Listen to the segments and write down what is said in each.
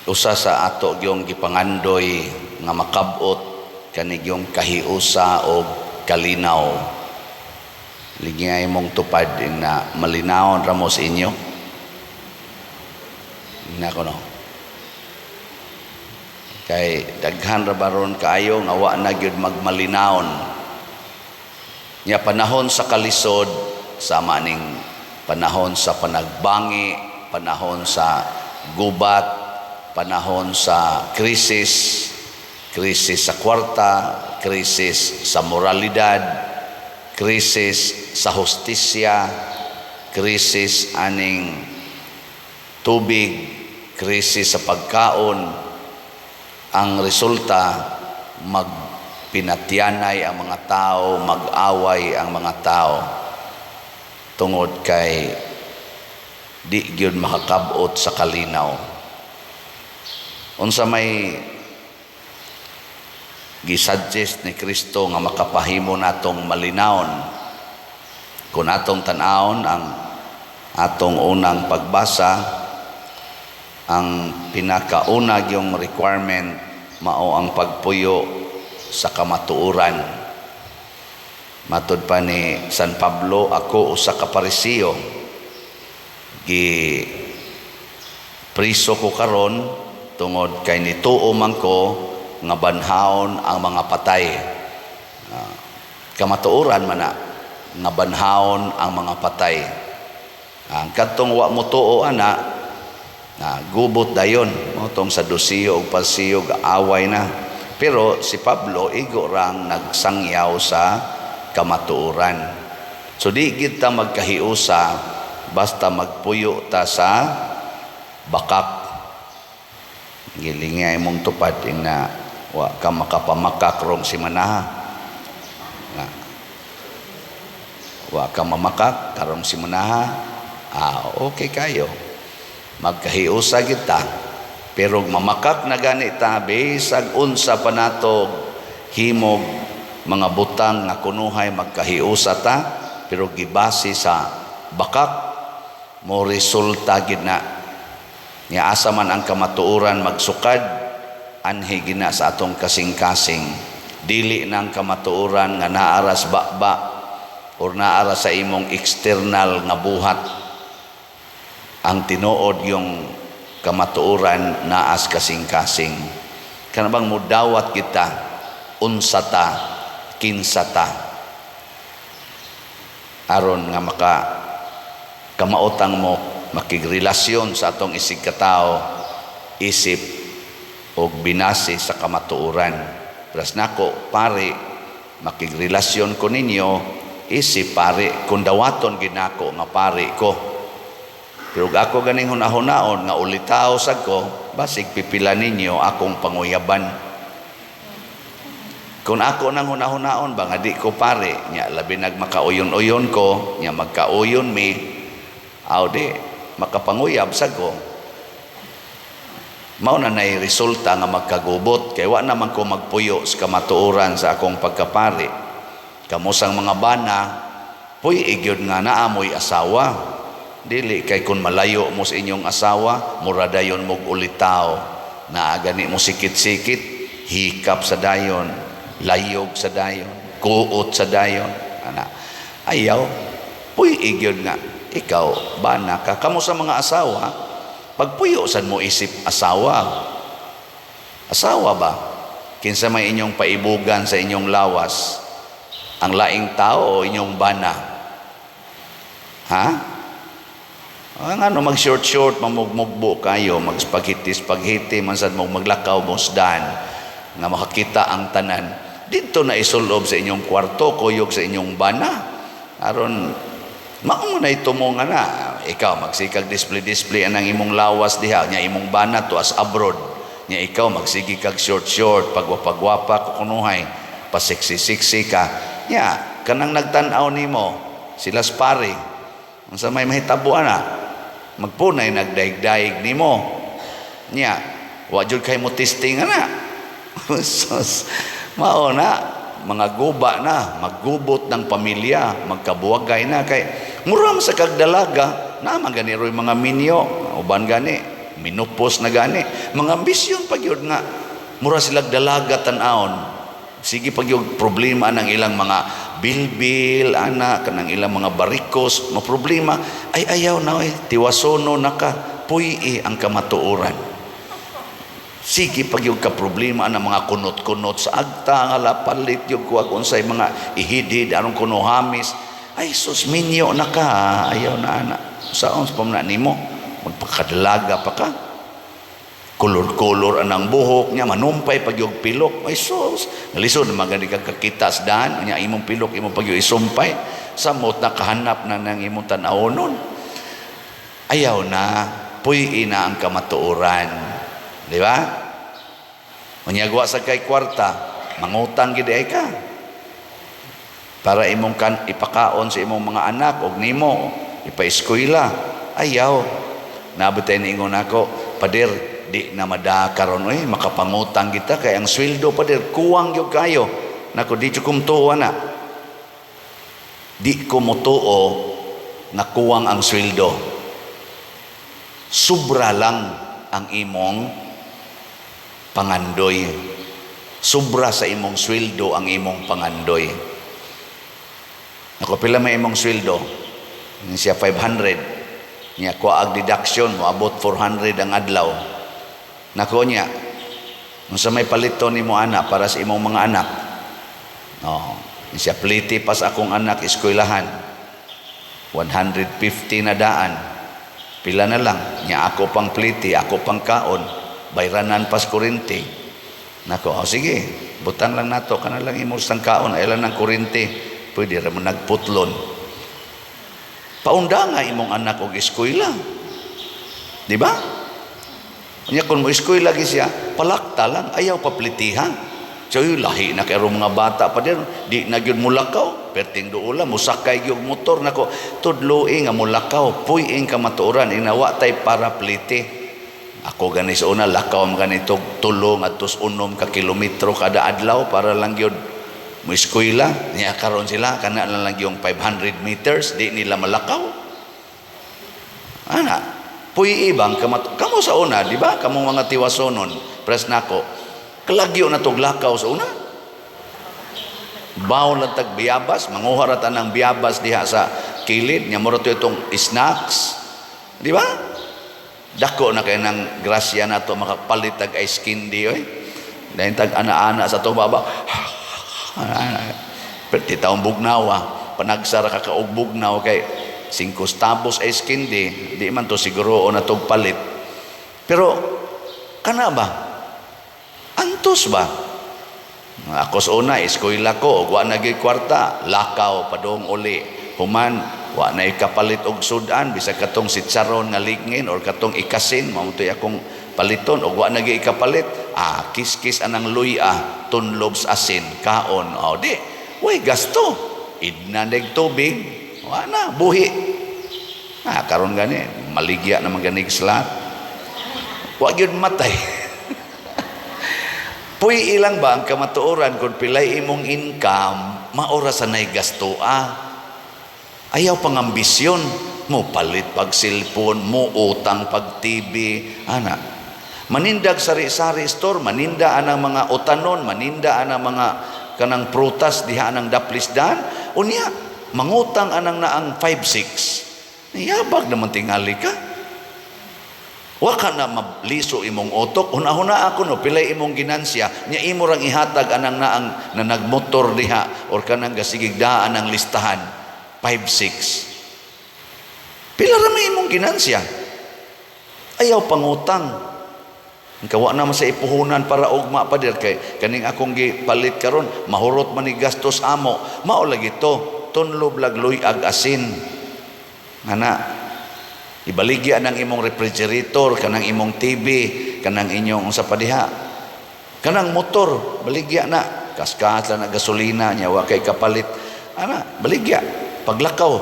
usa sa ato yung gipangandoy nga makabot kanig yung kahiusa o kalinaw. Ligay mong tupad na malinawon ramo sa inyo. Nako no. Kay daghan ra baron kaayo nga wa na gyud magmalinawon. Nya panahon sa kalisod sama ning panahon sa panagbangi, panahon sa gubat, panahon sa krisis sa kwarta, krisis sa moralidad, krisis sa hustisya, krisis aning tubig, krisis sa pagkaon. Ang resulta, magpinatyanay ang mga tao, mag-away ang mga tao tungod kay di gyud makakabot sa kalinaw. Unsa may gisuggest ni Kristo nga makapahimo natong malinawon kung atong tan-awon ang atong unang pagbasa, ang pinakauna yung requirement mao ang pagpuyo sa kamatuoran. Matud pa ni San Pablo, ako usa ka Parisiyo, priso ko karon tungod kay nituo man ko nga banhaon ang mga patay. Kamatuoran man na nga banhaon ang mga patay. Ang kadtong wa mo tuo ana gubot dayon mo tong Sadusiyo ug Parisiyo away na. Pero si Pablo igo rang nagsangyaw sa kamatuoran. So di kita magkahiusa basta magpuyo ta sa bakak. Gilingay mong tupad na wa ka makapamakak rong si manaha. Wa ka mamakak karong si manaha. Okay kayo. Magkahiusa kita. Pero mamakak na ganita bisag unsa pa nato himog mga butang nga kunuhay magkahiusa ta, pero gibase sa bakak mo resulta gid na. Nya asa man ang kamatuoran magsukad anhi gina sa atong kasing-kasing. Dili nang kamatuoran nga naaras bakba or naara sa imong external nga buhat. Ang tinuod yung kamatuoran naas kasing-kasing. Kana bang mudawat kita unsa ta, kinsa ta, aron nga maka kamautang mo makigrelasyon sa atong isig katao, isip o binase sa kamatuoran. Pras nako pare makigrelasyon ko ninyo isip pare kung dawaton ginako nga pare ko. Pero ako ganing hunahon-naon nga ulitaw sad ko basig pipila ninyo akong panguyaban. Kung ako nang hunahon-naon ba nga di ko pare nya labi nagmakauyon-uyon ko nya magkauyon mi di makapanguyab sad ko. Mao na nay resulta nga magkagubot kay wa naman ko magpuyo sa kamatuoran sa akong pagkapari. Kamusang mga bana puy igyod nga naamoy asawa. Dili kay kun malayo mo sa inyong asawa mura dayon mog ulitaw na gani mo sikit-sikit, hikap sa dayon, layog sa dayon, kuot sa dayon. Ayaw puy igyod nga ikaw bana ka kamo sa mga asawa pagpuyo sad mo isip asawa ba kinsa may inyong paibugan sa inyong lawas, ang laing tao o inyong bana? Ano mag short mamugmugbo kayo, mag spaghetti man sad mo maglakaw musdan nga makakita ang tanan dito na isulob sa inyong kwarto, kuyog sa inyong bana aron mao na itumo nga na ikaw magsikag display anang imong lawas diha nya imong bana to as abroad nya ikaw magsigi kag short pagwapa kunuhay pasiksi ka nya kanang nagtan-aw nimo silas pare unsa may mahitabuan na magpunay nagdaig-daig nimo nya wa jud kay mo testing ana. Mao na mga guba na maggubot ng pamilya magkabuwagay na kay muram sa kagdalaga na magani roy mga minyo uban gani minupos na gani. Mga ambisyon pag yun nga, mura silang dalaga tan-aon. Sige pag yung problema ng ilang mga bilbil, anak, kanang ilang mga barikos, problema, ay ayaw na tiwasono na ka, puyi ang kamatuoran. Sige pag yung kaproblema ng mga kunot-kunot sa agta, nga lapalit yung kuwag unsay mga ihidid, anong kunohamis, ay sus, minyo na ka, ayaw na anak. Saan sa pamna nimo? Magpakadalaga pa ka. Kulor-kulor anang buhok niya, manumpay pag yung pilok. Ay sus, nalisod na magani kang kakita sa daan, niya imong pilok, imong pag yung isumpay, samot na kahanap na ng imong tanawonon. Ayaw na, puyi na ang kamatuoran. Di ba? Manyagwa sa kay kwarta, mangutang gid ay ka. Para imong ipakaon sa imong mga anak og nimo ipa-eskwela. Ayaw. Nabutay niingon ako, pader, di na madakaron makapangutang kita kay ang sweldo pader kuwang gyud kayo. Nako di ko kumtuo na. Di ko motuo na kuwang ang sweldo. Sobra lang ang imong pangandoy. Sobra sa imong sweldo ang imong pangandoy. Nako pila may imong sweldo? Siya 500. Niya kuwaag deduction moabot 400 ang adlaw. Nako niya, unsa may palito nimo anak para sa imong mga anak? Oh, siya pliti pas akong anak eskwelahan. 150 na daan. Pila na lang niya ako pang pliti, ako pang kaon, bayranan pas kuryente. Nako, oh, sige, butang lang nato kana lang imong sang kaon, ay lang ng kuryente. Pwede ra mo nagputlon. Paunda nga imong anak og eskwela. Di ba? Nya kun mo eskwela lagi siya, palakta lang, ayaw paplitihan. So lahi na kay mga bata pa din, di na gyud mulakaw, perting duula musakay gyud motor nako tudloi nga mulakaw, puy-ing kamatuoran inawa tay para pliti. Ako gani sa una lakaw man ganito 3 at 6 ka kilometro kada adlaw para lang gyud mo eskwela. Niya karon sila kana lang yung 500 meters di nila malakaw. Ana, puy ibang kamo sa una, di ba? Kamo mga tiwasonon, pres nako. Kalagyo na tog lakaw sa una. Baw lang tag biyabas, manguha ra ta ng biyabas diha sa kilid, nya moro to itong snacks. Di ba? Dako na kay nang grasya nato makapalit tag ice candy oy. Dahil tag ana-ana sa to baba. Perti taong bugnawa, panagsara ka kaog bugnaw kay 5 tabos ice candy, di man to siguro o natog palit. Pero kana ba? Antos ba? Ako sa una, eskwela ko, wa na gyud kwarta, lakaw padong uli. Human, wa na ikapalit og sudan, bisa katong sitsaron nga ligngin or katong ikasin, mamutoy akong paliton og wa na gyud ikapalit. Kiskis anang luya, tunlobs asin, kaon. O di, way gasto. Idnaneg tubig, wa na, buhi. Karon gani, maligya naman ganig slat. Wa gyud matay. Puy ilang ba ang kamatuoran kung pilay imong income, maora sa nay gasto Ayaw pang ambisyon, mo palit pag cellphone, mo utang pag TV, ana. Manindag sari-sari store, maninda anang mga utanon, maninda anang mga kanang prutas diha anang daplisdan, unya mangutang anang naang 5-6. Yabag naman tingali ka. Wa ka na mabliso imong otok, una-una ako no pilay imong ginansya, nya imo rang ihatag anang naang na nagmotor diha or kanang gasigigdaan ang listahan 5-6. Pila ra may imong ginansya. Ayaw pangutang. Kawa naman sa ipuhunan para ugma pa dir kay kaning akong gipalit karon mahurot man ni gastos amo. Mao lagi to, tunlob lagloy ag asin. Ana, ibaligya ng imong refrigerator, kanang imong TV, kanang inyong sa padiha. Kanang motor, baligya na. Kaskas lang na gasolina niya, wa kay kapalit. Ana, baligya. Paglakaw.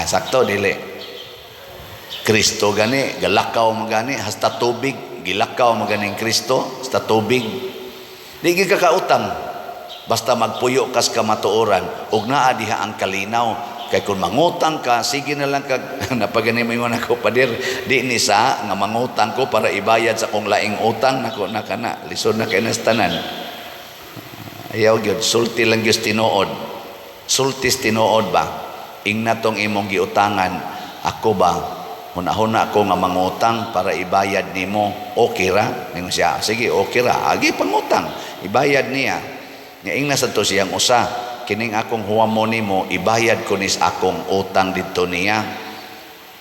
Sakto, dili. Kristo gani, galakaw magani, hasta tubig, gilakaw maganing Kristo, hasta tubig. Di kakautang. Basta magpuyo kas kamatuoran, ug naa diha ang kalinaw. Kay kung mangutang ka, sige na lang kag napagani mo ingon ako padir, di ni sa nga mangutang ko para ibayad sa kong laing utang nako na kana. Lisod na kay nas tanan. Ayaw gyud sulti lang gyud tinuod. Sultis tinuod ba? Ingna tong imong giutangan, ako ba huna-huna ako nga mangutang para ibayad nimo, okay ra? Ningon siya, sige, okay ra. Agi pangutang, ibayad niya. Nga ingna sa to siyang usa, kining akong huwamo nimo, ibayad ko nis akong utang dito niya.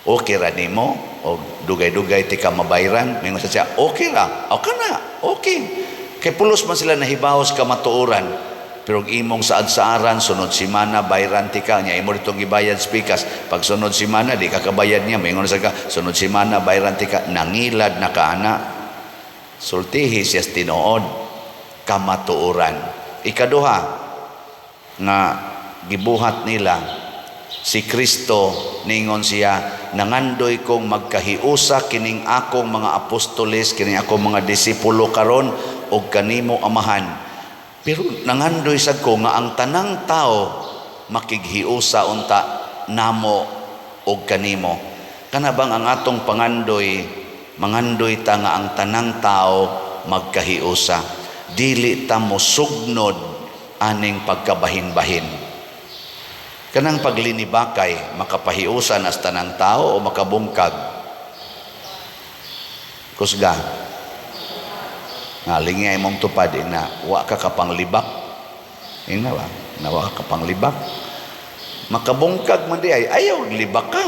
Okay ra nimo? O dugay-dugay ti ka mabayran? Ningon siya, okay ra. O kana, okay. Kay pulos man sila nahibawos ka matuoran. Pero imong saad-saaran, sunod simana, bayran ti ka. Nya imo ditong ibayad spikas. Pag sunod simana, di ka kabayad niya. Maingon sa ka, sunod simana, bayran ti ka. Nangilad na kaana. Sultihi siyas tinuod. Kamatuoran. Ikaduha, nga gibuhat nila, si Kristo, ningon siya, nangandoy kong magkahiusa kining akong mga apostoles, kining akong mga disipulo karon, o kanimo amahan. Pero nangandoy sad ko nga ang tanang tao makighiusa unta namo o kanimo. Kana bang ang atong pangandoy, mangandoy ta nga ang tanang tao magkahiusa. Dili ta mo sugnod aning pagkabahin-bahin. Kanang paglinibakay, makapahiusa nas tanang tao o makabungkag? Kusga. Ngaling mong tupad na wa ka kapanglibak. Ingna ba? Na wa ka kapanglibak. Makabungkag man di ay ayaw libak ka.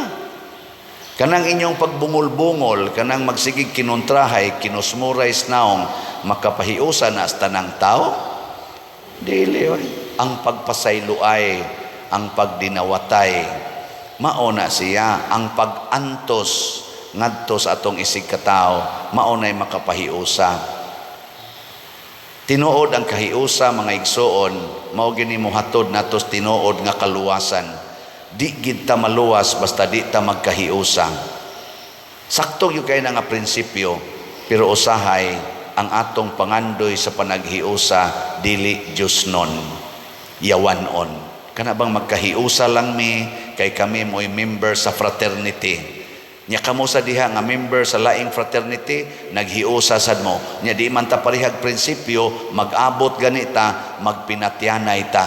Kanang inyong pagbungol-bungol, kanang magsigig kinontrahay, kinusmuray snaong, makapahiusa na sa tanang tao? Dili oy. Ang pagpasayloay, ang pagdinawatay, mauna siya. Ang pagantos ngadto sa atong isig katao, maunay makapahiusa. Tinuod ang kahiusa mga igsoon, mao gini mohatod natos tinuod nga kaluwasan. Di gid ta maluwas basta di ta magkahiusa. Sakto gyud kay nga prinsipyo, pero usahay ang atong pangandoy sa panaghiusa dili Diosnon, yawanon. Kana bang magkahiusa lang mi kay kami mo'y member sa fraternity. Nya kamo sa diha nga member sa laing fraternity, naghiusa sad mo. Nya di man ta parihag prinsipyo, mag-abot ganita, magpinatyanay ta.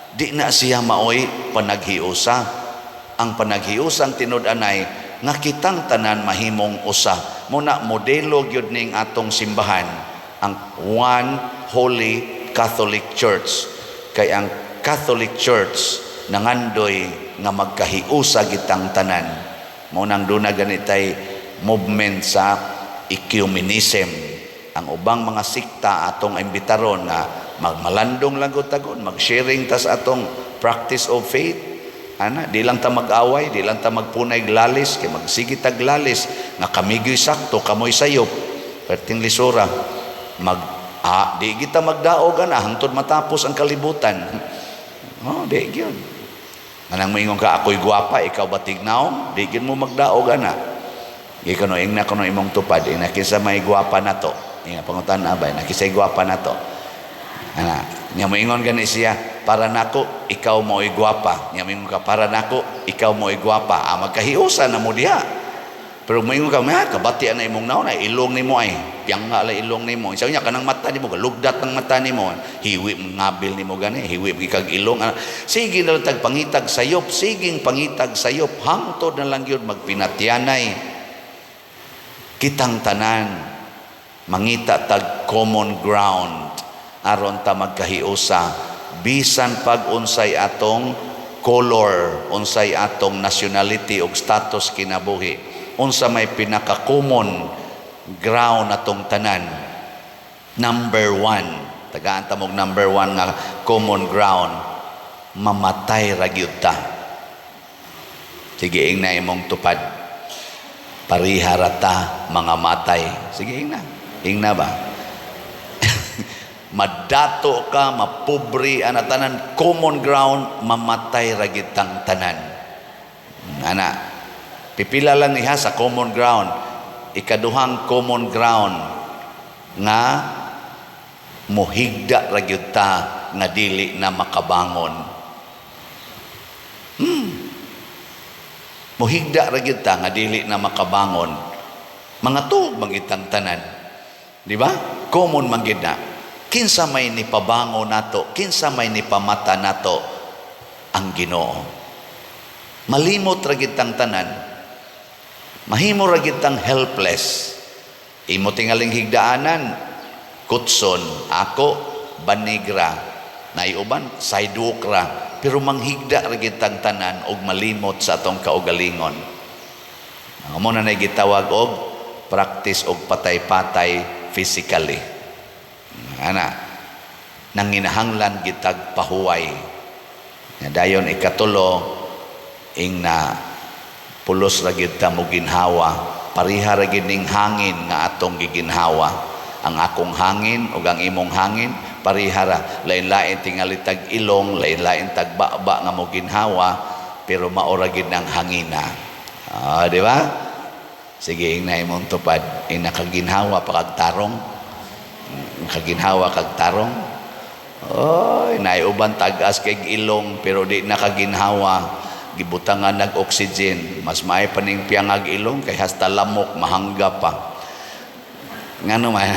Di na siya maoy panaghiusa. Ang panaghiusang tinud-anay nga kitang tanan mahimong usa. Muna modelo gyud ning atong simbahan, ang One Holy Catholic Church. Kay ang Catholic Church nangandoy nga magkahiusa gitang tanan. Munang doon na ganitay movement sa ecumenism. Ang ubang mga sikta atong imbitaron na magmalandong lang tagon, mag-sharing tas atong practice of faith. Ana, di lang ta mag-away, di lang ta magpunay glalis, kay magsigit tag glalis, nga kamigyoy sakto, kamoy sayop, perting lisura. Di kita magdaog ana hangtod matapos ang kalibutan. Oh, di gyud. Manang moingon ka, ako'y guwapa, ikaw ba tignaw? Di gid mo magdaog ana. Ikaw no, ingna ko no imong tupad, ina kinsa may guwapa na to. Ina pangutan na ba, nakisay guwapa na to. Ana, nya moingon gani siya, para nako ikaw mo'y guwapa. Nya moingon ka, para nako ikaw mo'y guwapa. Magkahiusa na mo diha. Pero moingon ka, kabati na imong naon ay ilong nimo ay. Piyang nga la ilong nimo. Isa nya kanang mata nimo, lugdat ng mata nimo. Hiwi ngabil nimo gani, hiwi gikag ilong. Sige na lang tag pangitag sayop, siging pangitag sayop, hangtod na lang yun magpinatyanay. Kitang tanan mangita tag common ground aron ta magkahiusa bisan pag unsay atong color, unsay atong nationality ug status kinabuhi. Unsa may pinaka-common ground atong tanan. Number 1, tagaan ta mog number 1 nga common ground, mamatay ra gyud ta. Sige ingna imong tupad. Pariharata mga matay. Sige ingna. Ingna ba? Madato ka, mapobre ana tanan, common ground, mamatay ra gyud tang tanan. Ana, pipila lang niha sa common ground. Ikaduhang common ground nga mohigda ra gyud ta nga dili na makabangon. Muhigda ra gyud ta nga dili na makabangon. Mga tuog mangitang tanan. Di ba? Common man gyud na. Kinsa may nipabango nato, kinsa may nipamata nato ang Ginoo. Malimot ra gyud tang tanan. Mahimo ra gyud tang helpless. Imo tingaling higdaanan, kutson, ako, banigra, naiuban, saydukra, pero manghigda ra gyud tang tanan og malimot sa atong kaugalingon. Amo na gitawag og practice og patay-patay physically. Ana, nanginahanglan gitag pahuway. Dayon ikatulo, ing na pulos ra gyud ta mo ginhawa, pariha ra gyud ning hangin nga atong giginhawa. Ang akong hangin ug ang imong hangin parihara, lain-lain tingali tag ilong, lain-lain tag baba nga mo ginhawa, pero maora gid ng hangina. Di ba? Sige, ingnay mong tupad, nakaginhawa pa kag tarong. Nakaginhawa kag tarong. Oy, naiuban tagas kay ilong pero di nakaginhawa. Gibutangan nag oxygen, mas maay pa ning piyangag ilong kay hasta lamok mahangga pa. Ngano man.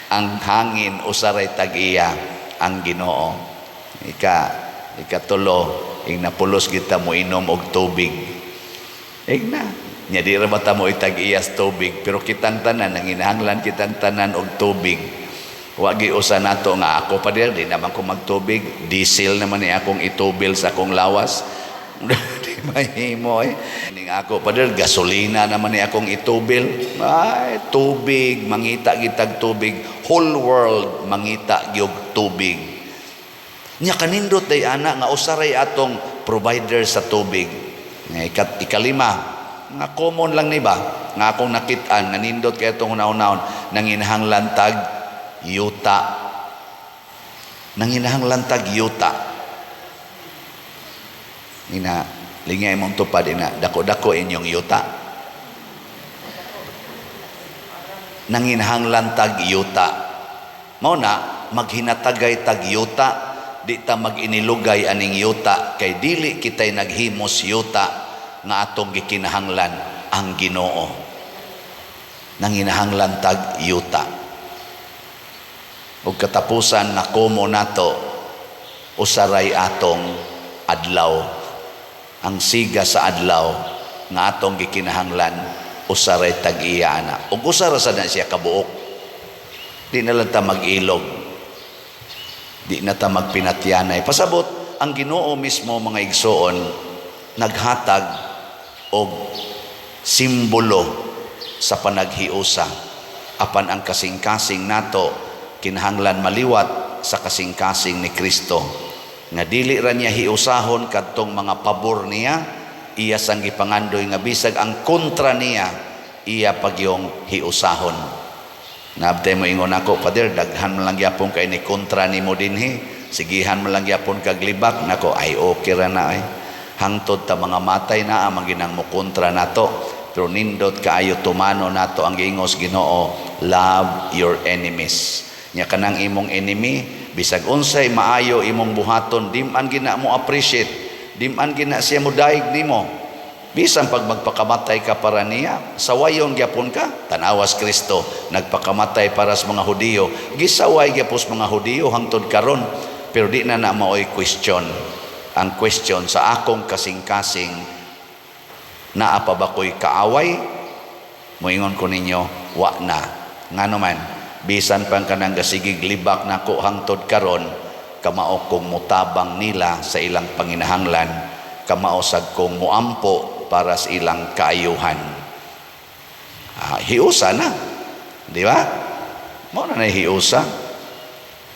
Ang hangin usaray tag-iya ang Ginoo. Ikatulo, ing napulos kita mo inom og tubig. Na. Nya di ra bata mo itag-iyas tubig, pero kitang tanan nanginahanglan kitang tanan og tubig. Wa gi usa nato nga ako pa di naman ko magtubig, diesel naman ni akong itubil sa akong lawas. Di mahimo ning ako pa gasolina naman ni akong itubil. Ay, tubig, mangita gitag tubig, whole world mangita gyud tubig. Nya kanindot day ana nga usaray atong provider sa tubig. Ikalima, nga common lang ni ba nga akong nakit-an nga nindot kay atong naon-naon nanginahanglan tag yuta. Nanginahanglan tag yuta. Lingay mong tupad dako-dako inyong yuta. Nanginahanglan tag yuta. Mao na maghinatagay tag yuta, di ta maginilugay aning yuta kay dili kitay naghimos yuta nga atong gikinahanglan ang Ginoo. Nanginahanglan tag yuta. Ug katapusan na komo nato usaray atong adlaw. Ang siga sa adlaw nga atong gikinahanglan usaray tag-iya na. Ug usara sa na siya kabuok. Di na lang ta mag-ilog. Di na ta magpinatyanay. Pasabot, ang Ginoo mismo mga igsoon naghatag og simbolo sa panaghiusa. Apan ang kasing-kasing nato kinahanglan maliwat sa kasing-kasing ni Kristo. Nga dili ra niya hiusahon kadtong mga pabor niya, iya sang gipangandoy nga bisag ang kontra niya, iya pagyong hiusahon. Nabtay mo ingon ako, Father, daghan man lang gyapon kay ni kontra nimo dinhi, sigihan man lang gyapon kag libak nako, ay okay ra na ay. Hangtod ta mga matay na ang ginang mo kontra nato, pero nindot kaayo tumano nato ang giingos Ginoo, love your enemies. Nya kanang imong enemy, bisag unsay maayo imong buhaton, dim-an gina mo appreciate, dim-an gina siya mo daig nimo. Bisan pag magpakamatay ka para niya, sawayong gyapon ka, tanawas Kristo nagpakamatay para sa mga Hudiyo, gisaway gyapos mga Hudiyo hangtod karon, pero di na maoy question. Ang question sa akong kasing-kasing, naa pa ba ko'y kaaway? Moingon ko ninyo, wa na. Ngano man, bisan pang kanang gasigig libak nako hangtod karon, kamao kong mutabang nila sa ilang panginahanglan, kamao sad kong muampo para sa ilang kaayuhan. Hiusa na, di ba? Mo na hiusa.